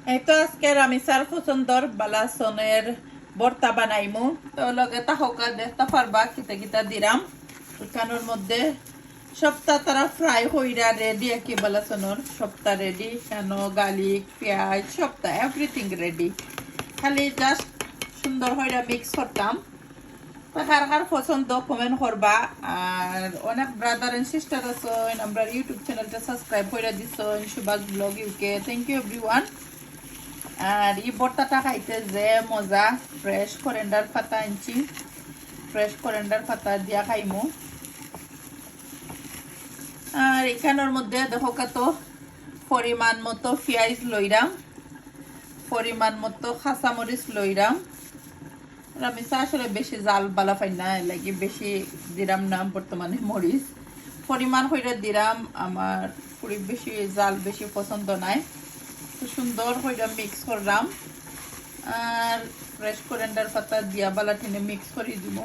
এই তো আজকের আমি সার পছন্দর বালাসনের ভর্তা বানাইমু তো লগে তাহকা দেখতে পারবা কিতা কিতা দিরাম কানোর মধ্যে সবটা তারা ফ্রাই হইরা রেডি কি বালাসনের সবটা রেডি কেন গার্লিক পেঁয়াজ সবটা এভরিথিং রেডি খালি জাস্ট সুন্দর হইরা মিক্স করতাম কার কার পছন্দ কমেন্ট করবা আর অনেক ব্রাদার এন্ড সিস্টার আছেন আমরা ইউটিউব চ্যানেলটা সাবস্ক্রাইব করে দিছেন Subhash blog UK thank you everyone আর এই ভর্তাটা খাইতে যে মজা ফ্রেশ করেন্ডার পাতা আনছি ফ্রেশ করেন্ডার পাতা দিয়া খাইমু আর এখানের মধ্যে দেখো কত পরিমাণ মতো পেঁয়াজ লইরাম পরিমাণ মতো কাঁচামরিচ লইরাম আমি আসলে বেশি জাল বালা পাই না লাগে বেশি দিরাম না বর্তমানে মরিচ পরিমাণ হইরা দিরাম আমার পুরি বেশি জাল বেশি পছন্দ নাই সুন্দর হইরা মিক্স করলাম আর ফ্রেশ করেন্ডার পাতা দিয়া বালা টিনে মিক্স করে দিব